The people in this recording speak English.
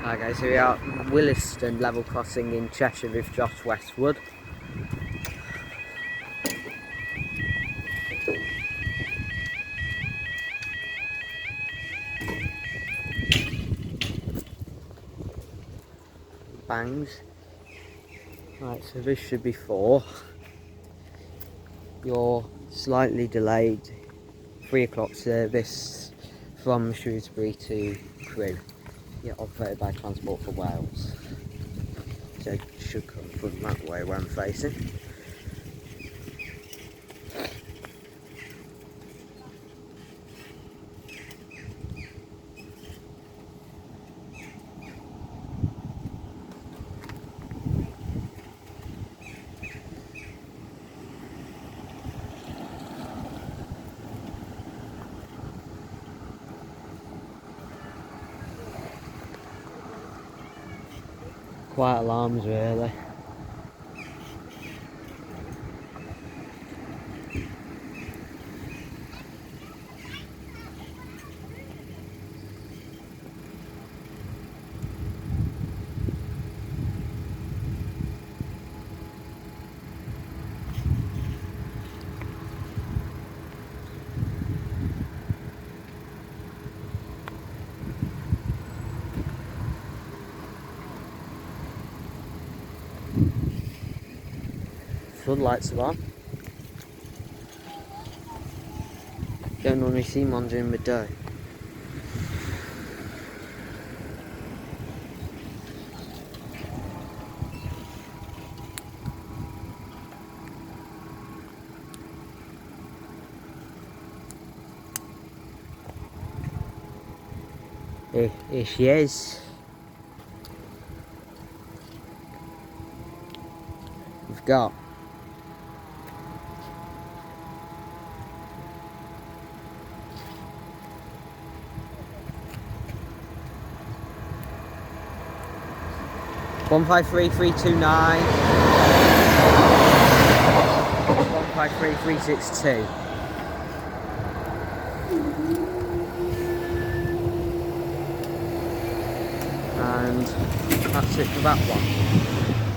Hi guys, here we are at Williston level crossing in Cheshire with Josh Westwood. Bangs. Right, so this should be 4. Your slightly delayed 3 o'clock service from Shrewsbury to Crewe. You're operated by Transport for Wales. So it should come from that way where I'm facing. Quite alarms really. Floodlights are on. Don't normally see them on during the day. Here she is. We've got 153329, 153362. And that's it for that one.